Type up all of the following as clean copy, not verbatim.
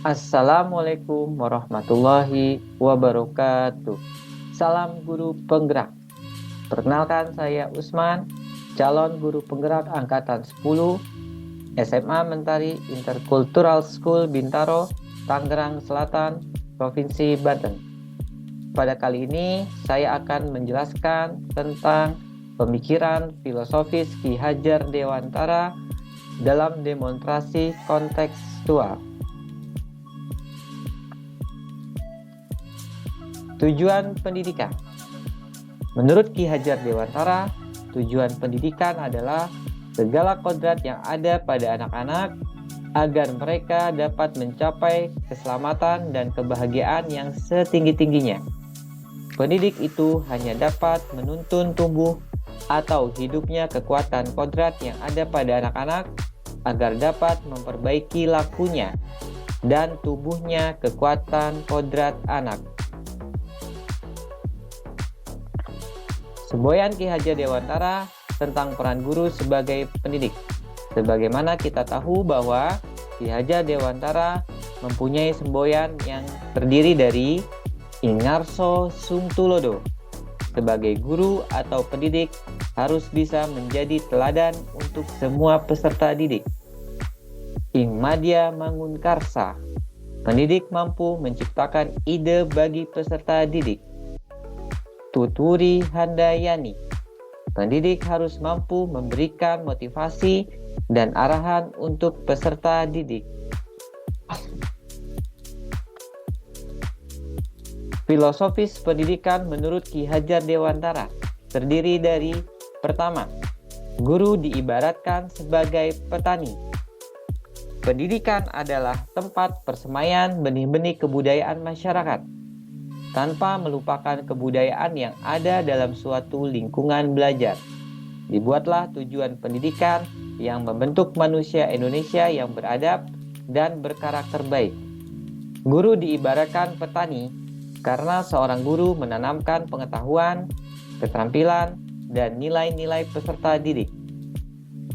Assalamualaikum warahmatullahi wabarakatuh. Salam guru penggerak. Perkenalkan, saya Usman, calon guru penggerak angkatan 10 SMA Mentari Intercultural School Bintaro, Tangerang Selatan, Provinsi Banten. Pada kali ini saya akan menjelaskan tentang pemikiran filosofis Ki Hajar Dewantara dalam demonstrasi kontekstual. Tujuan pendidikan. Menurut Ki Hajar Dewantara, tujuan pendidikan adalah segala kodrat yang ada pada anak-anak agar mereka dapat mencapai keselamatan dan kebahagiaan yang setinggi-tingginya. Pendidik itu hanya dapat menuntun tumbuh atau hidupnya kekuatan kodrat yang ada pada anak-anak agar dapat memperbaiki lakunya dan tubuhnya kekuatan kodrat anak. Semboyan Ki Hajar Dewantara tentang peran guru sebagai pendidik. Sebagaimana kita tahu bahwa Ki Hajar Dewantara mempunyai semboyan yang terdiri dari Ingarso Sungtulodo. Sebagai guru atau pendidik harus bisa menjadi teladan untuk semua peserta didik. Ing Madya Mangunkarsa. Pendidik mampu menciptakan ide bagi peserta didik. Tuturi Handayani. Pendidik harus mampu memberikan motivasi dan arahan untuk peserta didik. Filosofis pendidikan menurut Ki Hajar Dewantara terdiri dari: pertama, guru diibaratkan sebagai petani. Pendidikan adalah tempat persemaian benih-benih kebudayaan masyarakat, tanpa melupakan kebudayaan yang ada dalam suatu lingkungan belajar. Dibuatlah tujuan pendidikan yang membentuk manusia Indonesia yang beradab dan berkarakter baik. Guru diibaratkan petani karena seorang guru menanamkan pengetahuan, keterampilan, dan nilai-nilai peserta didik.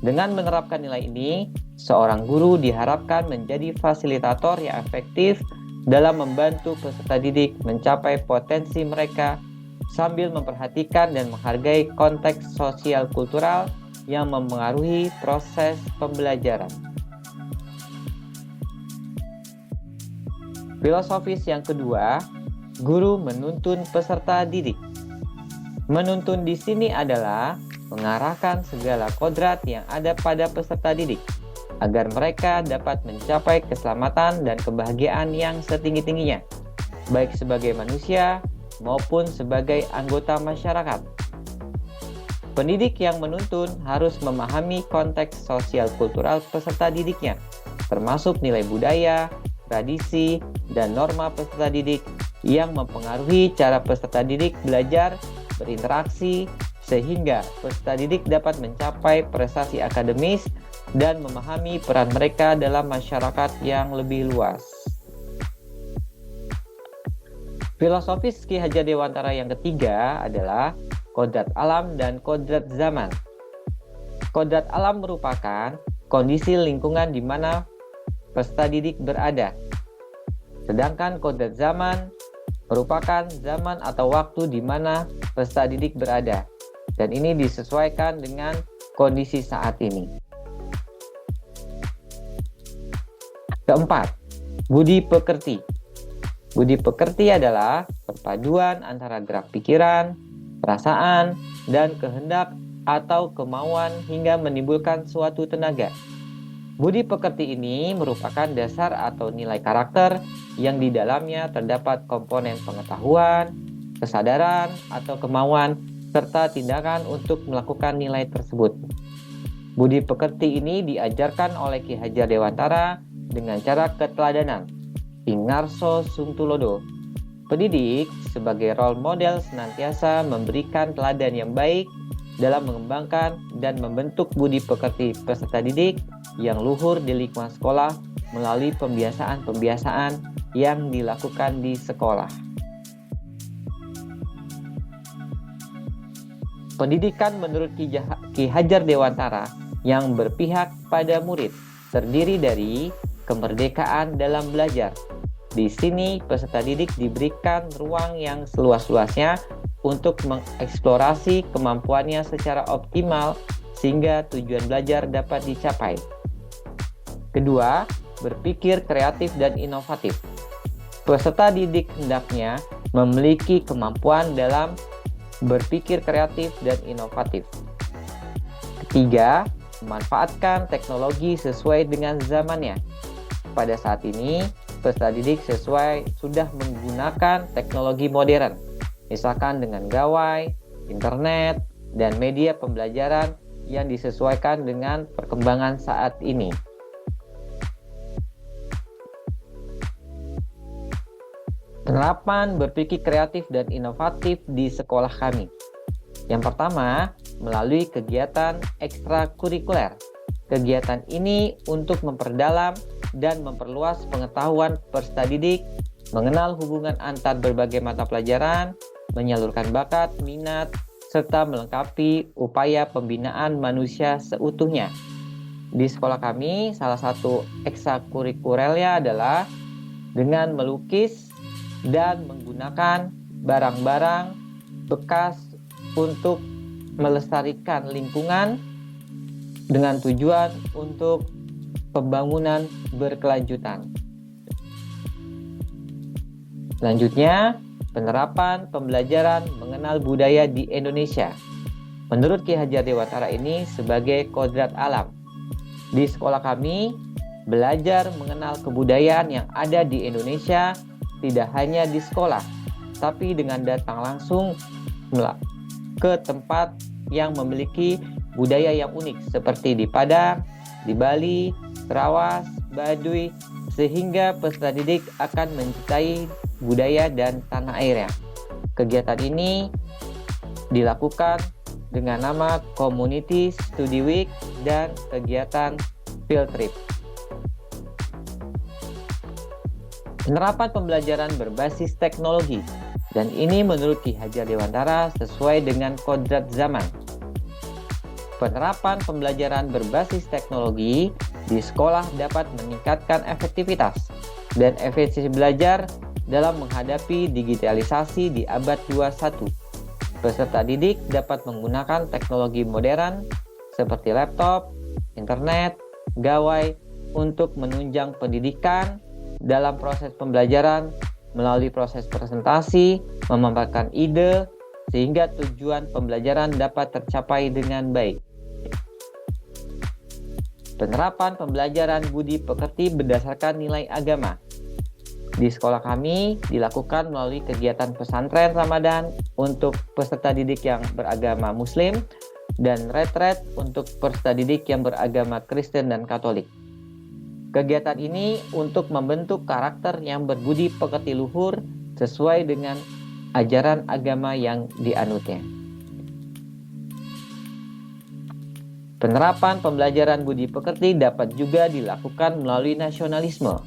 Dengan menerapkan nilai ini, seorang guru diharapkan menjadi fasilitator yang efektif dalam membantu peserta didik mencapai potensi mereka sambil memperhatikan dan menghargai konteks sosial kultural yang mempengaruhi proses pembelajaran. Filosofis yang kedua, guru menuntun peserta didik. Menuntun di sini adalah mengarahkan segala kodrat yang ada pada peserta didik agar mereka dapat mencapai keselamatan dan kebahagiaan yang setinggi-tingginya, baik sebagai manusia maupun sebagai anggota masyarakat. Pendidik yang menuntun harus memahami konteks sosial kultural peserta didiknya, termasuk nilai budaya, tradisi, dan norma peserta didik yang mempengaruhi cara peserta didik belajar, berinteraksi, sehingga peserta didik dapat mencapai prestasi akademis dan memahami peran mereka dalam masyarakat yang lebih luas. Filosofis Ki Hajar Dewantara yang ketiga adalah kodrat alam dan kodrat zaman. Kodrat alam merupakan kondisi lingkungan di mana peserta didik berada. Sedangkan kodrat zaman merupakan zaman atau waktu di mana peserta didik berada. Dan ini disesuaikan dengan kondisi saat ini. Keempat, budi pekerti. Budi pekerti adalah perpaduan antara gerak pikiran, perasaan, dan kehendak atau kemauan hingga menimbulkan suatu tenaga. Budi pekerti ini merupakan dasar atau nilai karakter yang di dalamnya terdapat komponen pengetahuan, kesadaran, atau kemauan, serta tindakan untuk melakukan nilai tersebut. Budi pekerti ini diajarkan oleh Ki Hajar Dewantara dengan cara keteladanan, Ingarso Sungtulodo. Pendidik sebagai role model senantiasa memberikan teladan yang baik dalam mengembangkan dan membentuk budi pekerti peserta didik yang luhur di lingkungan sekolah melalui pembiasaan-pembiasaan yang dilakukan di sekolah. Pendidikan menurut Ki Hajar Dewantara yang berpihak pada murid terdiri dari kemerdekaan dalam belajar. Di sini, peserta didik diberikan ruang yang seluas-luasnya untuk mengeksplorasi kemampuannya secara optimal sehingga tujuan belajar dapat dicapai. Kedua, berpikir kreatif dan inovatif. Peserta didik hendaknya memiliki kemampuan dalam berpikir kreatif dan inovatif. Ketiga, memanfaatkan teknologi sesuai dengan zamannya. Pada saat ini, peserta didik sudah menggunakan teknologi modern, misalkan dengan gawai, internet, dan media pembelajaran yang disesuaikan dengan perkembangan saat ini. Penerapan berpikir kreatif dan inovatif di sekolah kami. Yang pertama, melalui kegiatan ekstrakurikuler. Kegiatan ini untuk memperdalam dan memperluas pengetahuan peserta didik, mengenal hubungan antar berbagai mata pelajaran, menyalurkan bakat, minat, serta melengkapi upaya pembinaan manusia seutuhnya. Di sekolah kami, salah satu ekstrakurikulernya adalah dengan melukis dan menggunakan barang-barang bekas untuk melestarikan lingkungan dengan tujuan untuk pembangunan berkelanjutan. Selanjutnya, penerapan pembelajaran mengenal budaya di Indonesia. Menurut Ki Hajar Dewantara ini sebagai kodrat alam. Di sekolah kami, belajar mengenal kebudayaan yang ada di Indonesia tidak hanya di sekolah, tapi dengan datang langsung ke tempat yang memiliki budaya yang unik seperti di Padang, di Bali, Trawas, Baduy, sehingga peserta didik akan mencintai budaya dan tanah airnya. Kegiatan ini dilakukan dengan nama Community Study Week dan kegiatan Field Trip. Penerapan pembelajaran berbasis teknologi, dan ini menurut Ki Hajar Dewantara sesuai dengan kodrat zaman. Penerapan pembelajaran berbasis teknologi di sekolah dapat meningkatkan efektivitas dan efisiensi belajar dalam menghadapi digitalisasi di abad 21. Peserta didik dapat menggunakan teknologi modern seperti laptop, internet, gawai untuk menunjang pendidikan dalam proses pembelajaran melalui proses presentasi, memaparkan ide, sehingga tujuan pembelajaran dapat tercapai dengan baik. Penerapan pembelajaran budi pekerti berdasarkan nilai agama. Di sekolah kami dilakukan melalui kegiatan pesantren Ramadan untuk peserta didik yang beragama Muslim dan retret untuk peserta didik yang beragama Kristen dan Katolik. Kegiatan ini untuk membentuk karakter yang berbudi pekerti luhur sesuai dengan ajaran agama yang dianutnya. Penerapan pembelajaran budi pekerti dapat juga dilakukan melalui nasionalisme.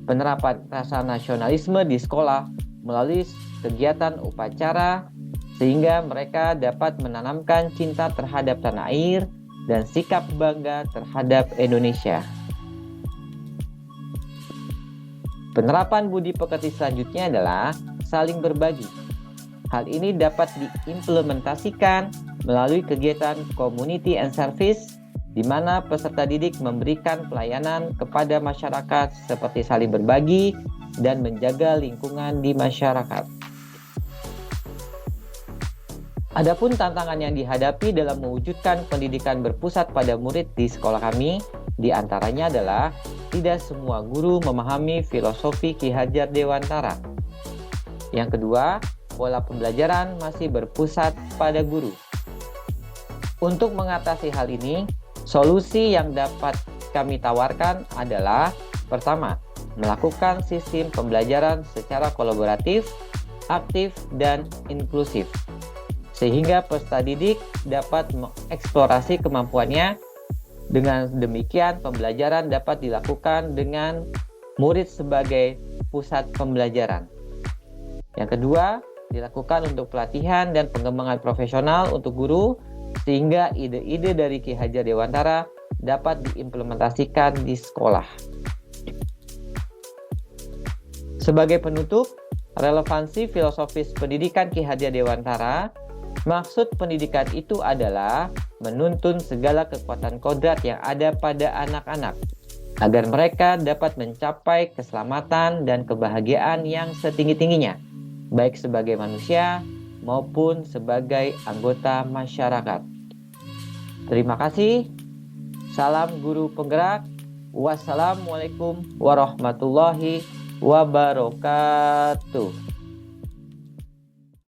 Penerapan rasa nasionalisme di sekolah melalui kegiatan upacara sehingga mereka dapat menanamkan cinta terhadap tanah air dan sikap bangga terhadap Indonesia. Penerapan budi pekerti selanjutnya adalah saling berbagi. Hal ini dapat diimplementasikan melalui kegiatan community and service, di mana peserta didik memberikan pelayanan kepada masyarakat seperti saling berbagi dan menjaga lingkungan di masyarakat. Adapun tantangan yang dihadapi dalam mewujudkan pendidikan berpusat pada murid di sekolah kami, di antaranya adalah tidak semua guru memahami filosofi Ki Hajar Dewantara. Yang kedua, pola pembelajaran masih berpusat pada guru. Untuk mengatasi hal ini, solusi yang dapat kami tawarkan adalah pertama, melakukan sistem pembelajaran secara kolaboratif, aktif, dan inklusif, sehingga peserta didik dapat mengeksplorasi kemampuannya. Dengan demikian, pembelajaran dapat dilakukan dengan murid sebagai pusat pembelajaran. Yang kedua, dilakukan untuk pelatihan dan pengembangan profesional untuk guru, sehingga ide-ide dari Ki Hajar Dewantara dapat diimplementasikan di sekolah. Sebagai penutup, relevansi filosofis pendidikan Ki Hajar Dewantara, maksud pendidikan itu adalah menuntun segala kekuatan kodrat yang ada pada anak-anak, agar mereka dapat mencapai keselamatan dan kebahagiaan yang setinggi-tingginya, baik sebagai manusia maupun sebagai anggota masyarakat. Terima kasih. Salam guru penggerak. Wassalamualaikum warahmatullahi wabarakatuh.